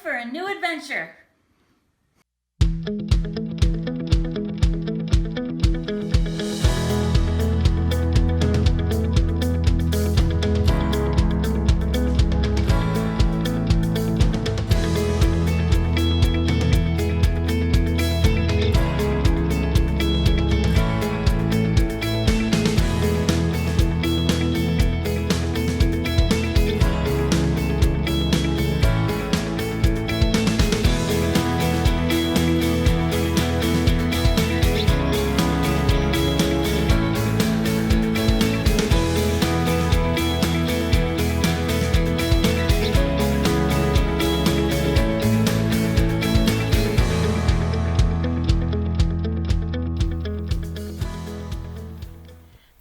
for a new adventure.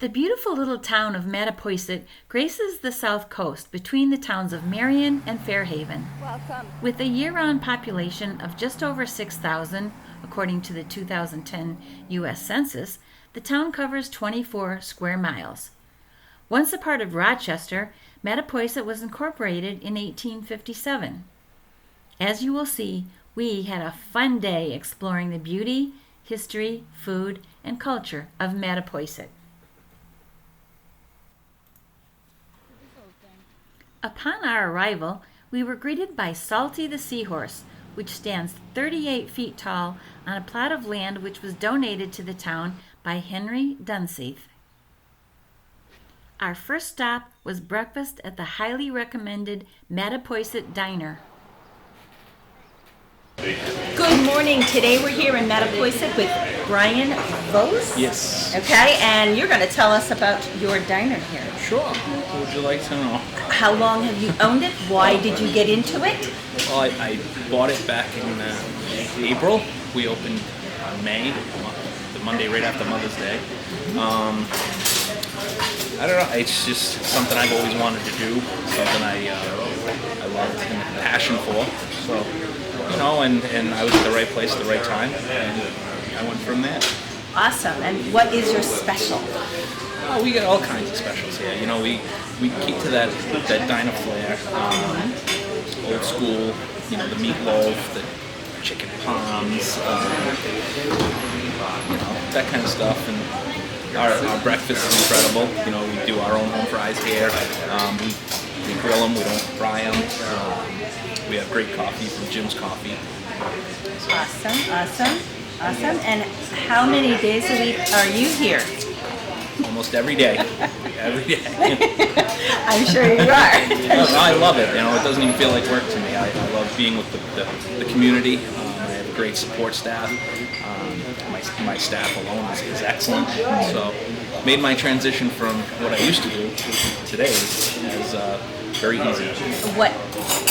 The beautiful little town of Mattapoisett graces the south coast between the towns of Marion and Fairhaven. Welcome. With a year-round population of just over 6,000, according to the 2010 U.S. Census, the town covers 24 square miles. Once a part of Rochester, Mattapoisett was incorporated in 1857. As you will see, we had a fun day exploring the beauty, history, food, and culture of Mattapoisett. Upon our arrival, we were greeted by Salty the Seahorse, which stands 38 feet tall on a plot of land which was donated to the town by Henry Dunseith. Our first stop was breakfast at the highly recommended Mattapoisett Diner. Good morning. Today we're here in Mattapoisett with Brian Vose. Yes. Okay, and you're going to tell us about your diner here. Sure. What would you like to know? How long have you owned it? Why did you get into it? Well, I bought it back in April. We opened on May, the Monday right after Mother's Day. I don't know. It's just something I've always wanted to do. Something I loved and had passion for. So, you know, and I was at the right place at the right time, and I went from there. Awesome. And what is your special? Oh, we got all kinds of specials here. You know, we keep to that diner flair, old school. You know, the meatloaf, the chicken palms, you know, that kind of stuff. And our breakfast is incredible. You know, we do our own home fries here. We grill them. We don't fry them. We have great coffee from Jim's Coffee. Awesome. And how many days a week are you here? Almost every day. Every day. I'm sure you are. I love it. You know, it doesn't even feel like work to me. I love being with the community. I have a great support staff. My staff alone is excellent. So, made my transition from what I used to do to today is very easy. What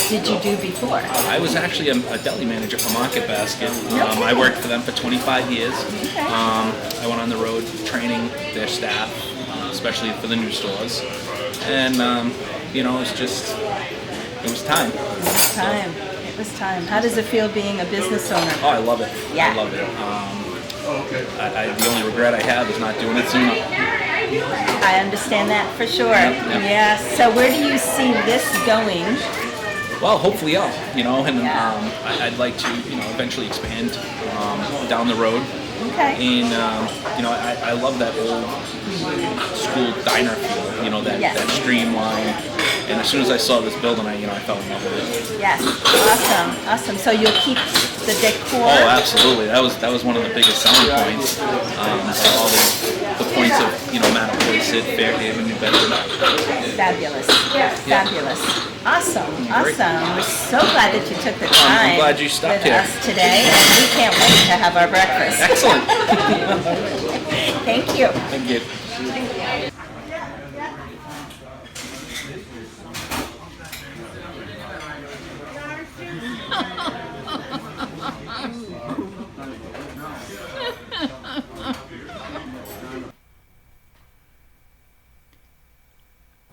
did you do before? I was actually a deli manager for Market Basket. I worked for them for 25 years. Okay. I went on the road training their staff, especially for the new stores. And, you know, it was time. It was time. How does it feel being a business owner? Oh, I love it. Yeah. I love it. The only regret I have is not doing it sooner. I understand that for sure. Yep. Yes. So where do you see this going? Well, hopefully up, you know, and I'd like to, you know, eventually expand down the road. Okay. And, you know, I love that old school diner feel, you know, that streamlined. And as soon as I saw this building, I fell in love with it. Yes. Awesome. So you'll keep the decor? Oh, absolutely. That was one of the biggest selling points. All the points of, you know, Mattapoisett, Fairhaven, New Bedford. Fabulous. Awesome. We're so glad that you took the time I'm glad you stopped with here. us today, and we can't wait to have our breakfast. Excellent. Thank you. Thank you.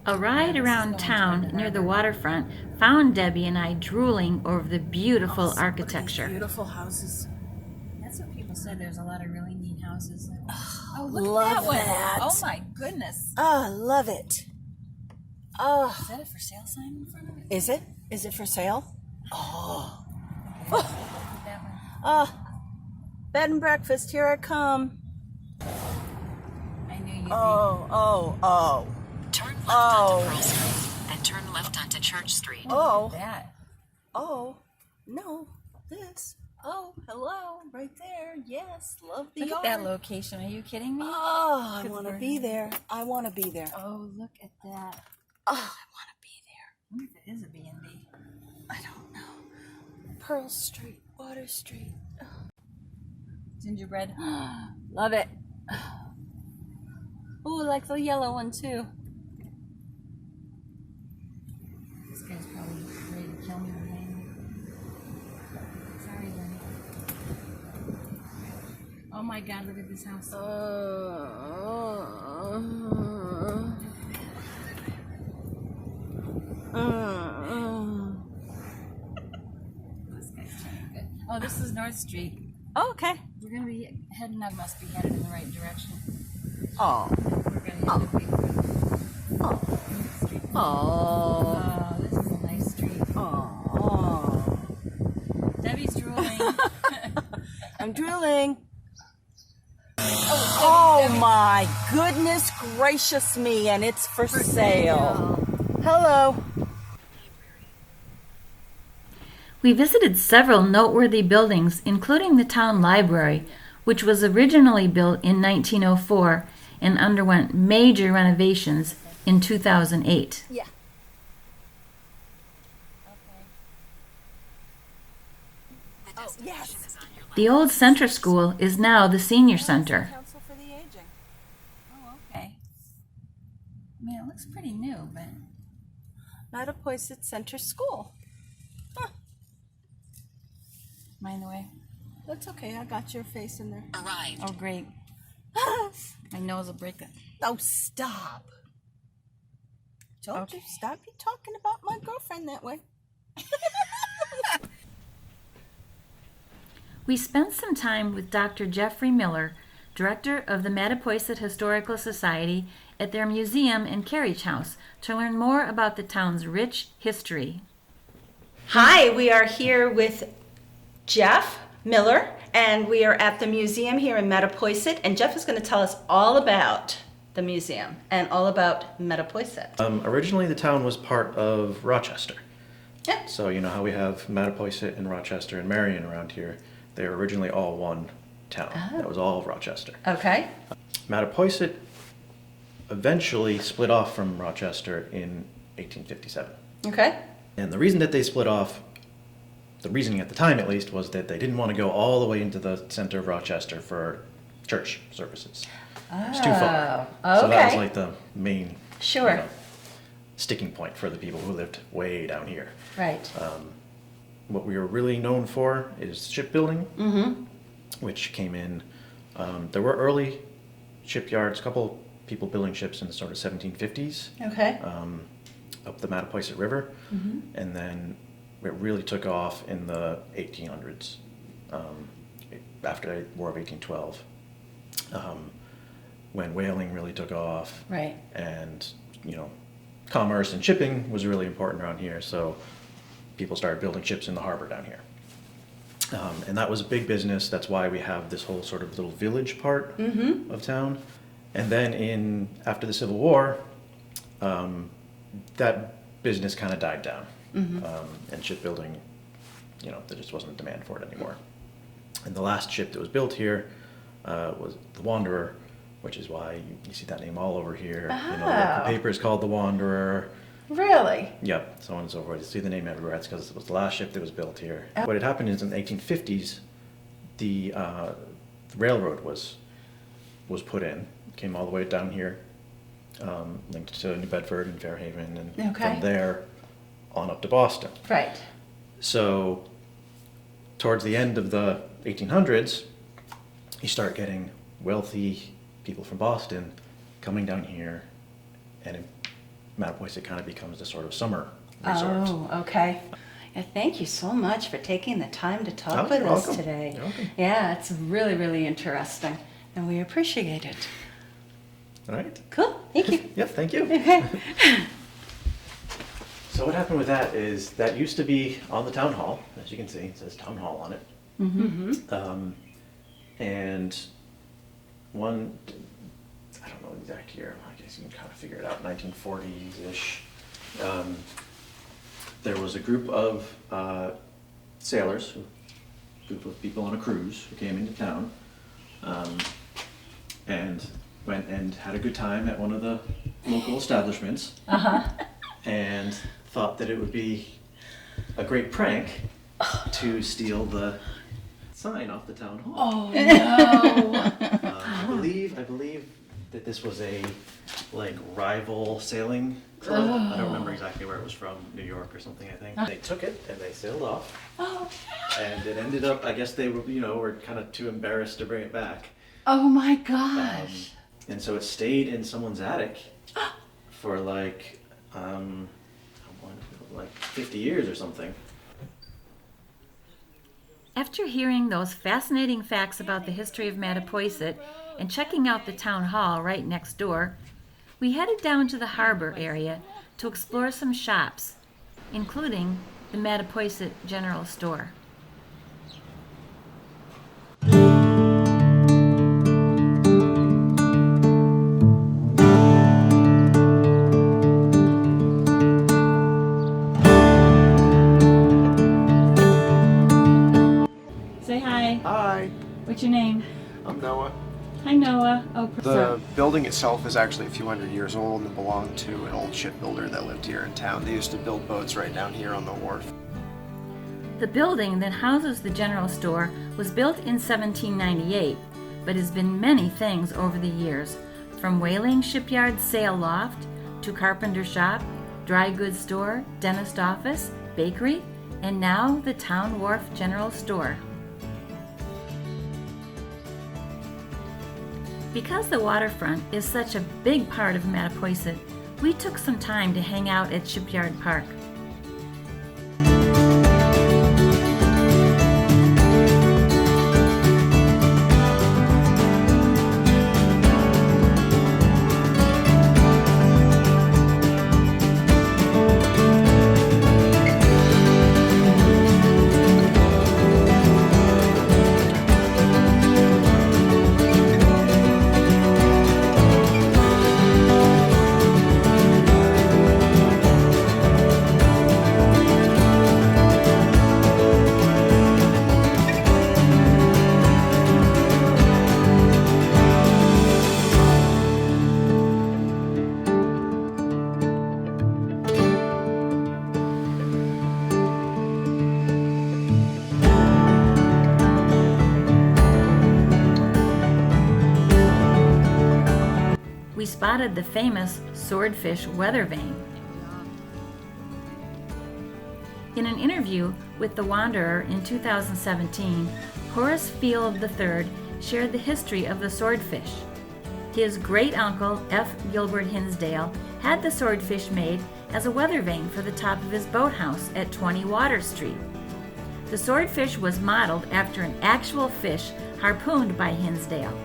A ride around town near the waterfront found Debbie and I drooling over the beautiful architecture. Beautiful houses. That's what people said. There's a lot of really neat houses. Oh, look Love at that one. that. Oh my goodness. Oh, I love it. Oh, Is that a for sale sign in front of it? is it? Is it for sale? Oh, That one. Bed and breakfast, here I come. I knew you'd Oh. Turn left onto Pearl Street, then turn left onto Church Street. Oh. be that. Oh. No. This. Oh, hello. Right there. Yes. Love the Look yard. at that location. Are you kidding me? Oh, I Good want to for be him. there. I want to be there. Oh, look at that. Oh, I want to be there. I wonder if it is a B&B. I don't know. Pearl Street, Water Street. Gingerbread. Love it. Oh, I like the yellow one too. This guy's probably ready to kill me behind me. Sorry, Lenny. Oh my God, look at this house. This guy's trying to good. Oh, this is North Street. Oh, okay. We're gonna be heading up. Must be headed in the right direction. Oh. We're gonna hit the big street. Oh. Oh, this is a nice street. Oh. Debbie's drooling. I'm drilling. Oh my goodness gracious me, and it's for sale. Hello. We visited several noteworthy buildings, including the town library, which was originally built in 1904 and underwent major renovations in 2008. Yeah. The Oh, destination yes. is on your left. The old center school is now the senior center. Council for the Aging. Oh, okay. I mean, it looks pretty new, but Mattapoisett Center School. mind the way. That's okay. I got your face in there. Arrived. Oh, great. My nose will break it. Oh, stop. Told you, stop you talking about my girlfriend that way. We spent some time with Dr. Jeffrey Miller, director of the Mattapoisett Historical Society, at their museum and carriage house to learn more about the town's rich history. Hi, we are here with Jeff Miller, and we are at the museum here in Mattapoisett, and Jeff is going to tell us all about the museum and all about Mattapoisett. Originally, the town was part of Rochester. Yeah. So you know how we have Mattapoisett and Rochester and Marion around here. They were originally all one town. That was all of Rochester. Okay. Mattapoisett eventually split off from Rochester in 1857. Okay. And the reason that they split off, the reasoning at the time at least, was that they didn't want to go all the way into the center of Rochester for church services. It's too far. So that was okay. like the main Sure. sticking point for the people who lived way down here. Right. What we were really known for is shipbuilding, which came in. There were early shipyards, a couple people building ships in the sort of 1750s Okay. up the Mattapoisett River, and then it really took off in the 1800s, after the War of 1812, when whaling really took off, Right. and commerce and shipping was really important around here. So people started building ships in the harbor down here. And that was a big business. That's why we have this whole sort of little village part of town. And then after the Civil War, that business kind of died down. And shipbuilding, there just wasn't a demand for it anymore. And the last ship that was built here was the Wanderer, which is why you see that name all over here. The paper is called the Wanderer. Really? Yep, so on and so forth. You see the name everywhere. It's because it was the last ship that was built here. What had happened is in the 1850s, the railroad was put in. Came all the way down here, linked to New Bedford and Fairhaven, and Okay. from there on up to Boston. Right. So towards the end of the 1800s, you start getting wealthy people from Boston coming down here, and Mattapoisett kind of becomes the sort of summer resort. Oh, okay. Yeah, thank you so much for taking the time to talk Oh, with you're us welcome. today. You're welcome. Yeah, it's really, really interesting, and we appreciate it. All right. Cool. Thank you. Yep, thank you. Okay. So what happened with that is that used to be on the town hall, as you can see, it says town hall on it. And one, I don't know the exact year, I guess you can kind of figure it out, 1940s-ish. There was a group of sailors, a group of people on a cruise who came into town and went and had a good time at one of the local establishments and thought that it would be a great prank to steal the sign off the town hall. Oh no! I believe that this was a like rival sailing club. I don't remember exactly where it was from, New York or something, I think. They took it and they sailed off. And it ended up, I guess they were, were kind of too embarrassed to bring it back. Oh my gosh! And so it stayed in someone's attic for like 50 years or something. After hearing those fascinating facts about the history of Mattapoisett and checking out the town hall right next door, we headed down to the harbor area to explore some shops, including the Mattapoisett General Store. Say hi. Hi, What's your name? I'm Noah. Hi, Noah. The building itself is actually a few hundred years old and belonged to an old shipbuilder that lived here in town. They used to build boats right down here on the wharf. The building that houses the general store was built in 1798, but has been many things over the years, from whaling shipyard sail loft to carpenter shop, dry goods store, dentist office, bakery, and now the town wharf general store. Because the waterfront is such a big part of Mattapoisett, we took some time to hang out at Shipyard Park. We spotted the famous Swordfish Weathervane. In an interview with The Wanderer in 2017, Horace Field III shared the history of the swordfish. His great-uncle, F. Gilbert Hinsdale, had the swordfish made as a weather vane for the top of his boathouse at 20 Water Street. The swordfish was modeled after an actual fish harpooned by Hinsdale.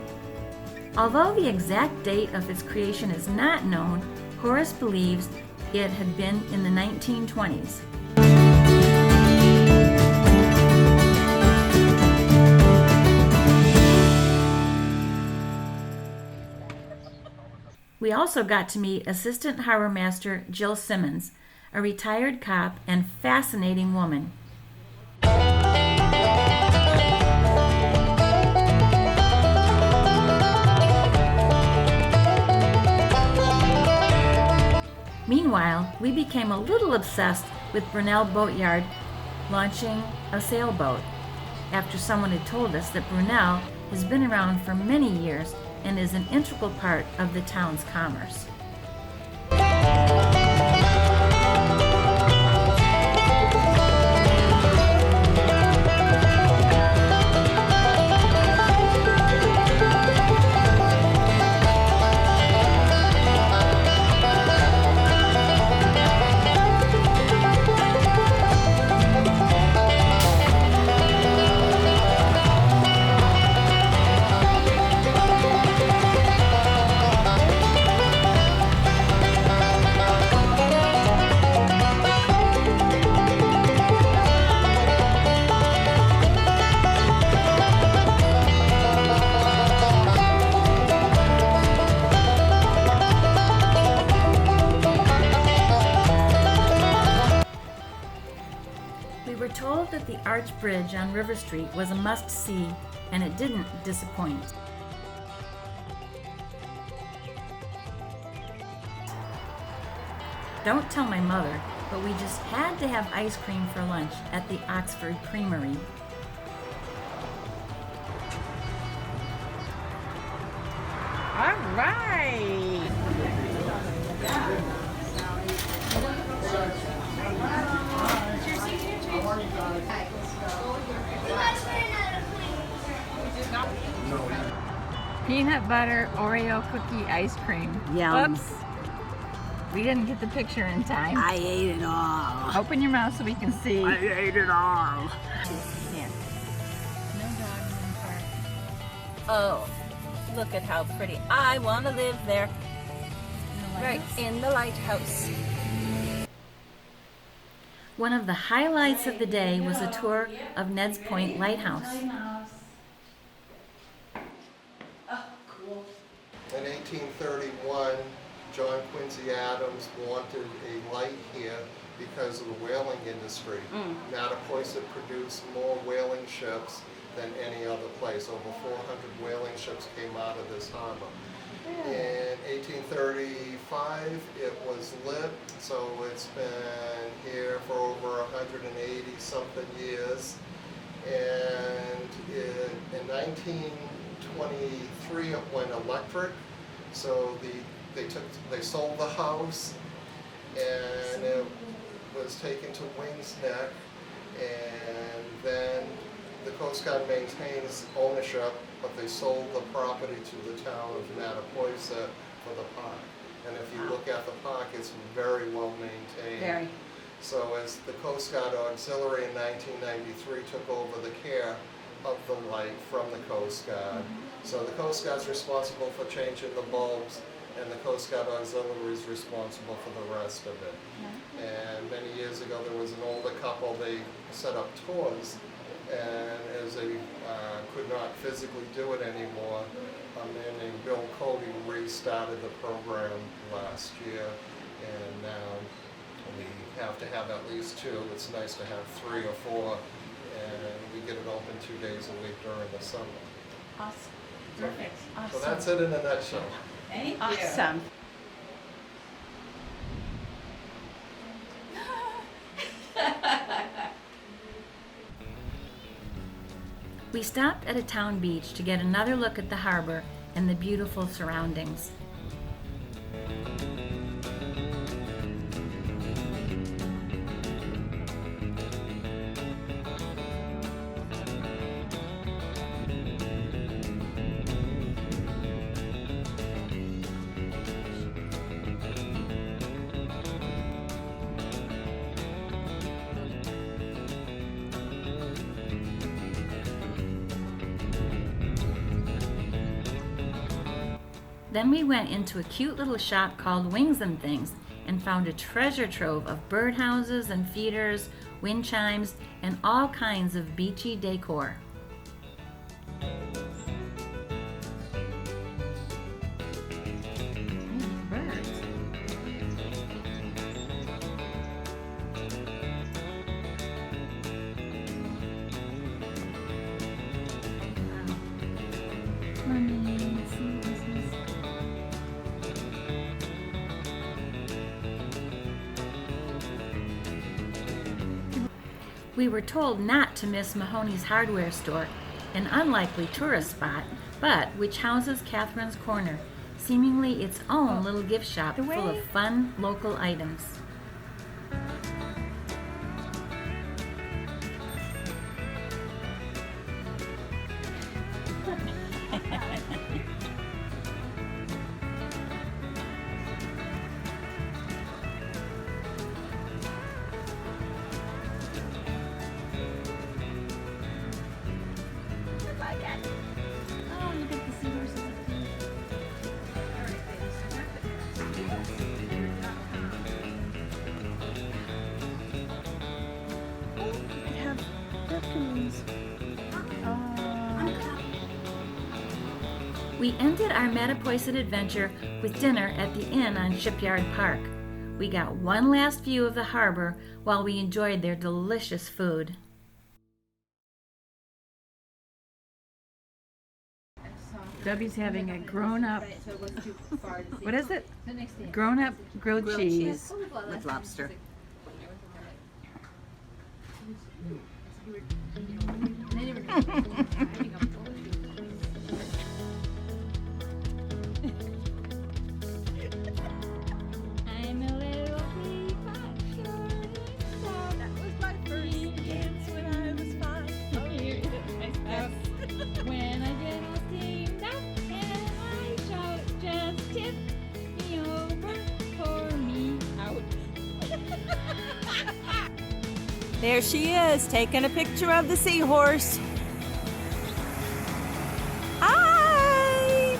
Although the exact date of its creation is not known, Horace believes it had been in the 1920s. We also got to meet Assistant Harbor Master Jill Simmons, a retired cop and fascinating woman. Meanwhile, we became a little obsessed with Brunel Boatyard launching a sailboat, after someone had told us that Brunel has been around for many years and is an integral part of the town's commerce. Bridge on River Street was a must-see, and it didn't disappoint. Don't tell my mother, but we just had to have ice cream for lunch at the Oxford Creamery. All right. Peanut butter Oreo cookie ice cream. Yum. Oops. We didn't get the picture in time. I ate it all. Open your mouth so we can see. I ate it all. Yeah. No dogs in the park. Oh, look at how pretty. I want to live there. Right, in the lighthouse. One of the highlights of the day was a tour of Ned's Point Lighthouse. In 1831, John Quincy Adams wanted a light here because of the whaling industry. Mattapoisett produced more whaling ships than any other place. Over 400 whaling ships came out of this harbor. In 1835, it was lit, so it's been here for over 180 something years. And in 1923, it went electric. So they sold the house, and it was taken to Wings Neck, and then the Coast Guard maintains ownership, but they sold the property to the town of Mattapoisett for the park. And if you look at the park, it's very well maintained. Very. So as the Coast Guard Auxiliary in 1993 took over the care of the light from the Coast Guard. So the Coast Guard's responsible for changing the bulbs, and the Coast Guard Auxiliary is responsible for the rest of it. And many years ago, there was an older couple, they set up tours, and as they could not physically do it anymore, a man named Bill Cody restarted the program last year, and now we have to have at least two. It's nice to have 3 or 4, and we get it open 2 days a week during the summer. Awesome. Perfect. So that's it in a nutshell. Thank Awesome. We stopped at a town beach to get another look at the harbor and the beautiful surroundings. Then we went into a cute little shop called Wings and Things and found a treasure trove of birdhouses and feeders, wind chimes, and all kinds of beachy decor. Birds. We were told not to miss Mahoney's hardware store, an unlikely tourist spot, but which houses Catherine's Corner, seemingly its own little gift shop full of fun local items. Oh, look at the seahorses up there. We ended our Mattapoisett adventure with dinner at the inn on Shipyard Park. We got one last view of the harbor while we enjoyed their delicious food. Debbie's having a grown-up, what is it? Grown-up grilled cheese. With lobster. I'm a little teapot, short and stout. That was my first dance when I was 5. Here is my spouse. When I get all steamed up and I shout, just tip me over, pour me out. There she is, taking a picture of the seahorse. Hi!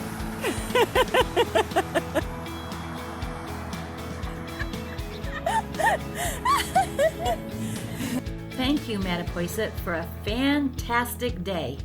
Thank you, Mattapoisett, for a fantastic day.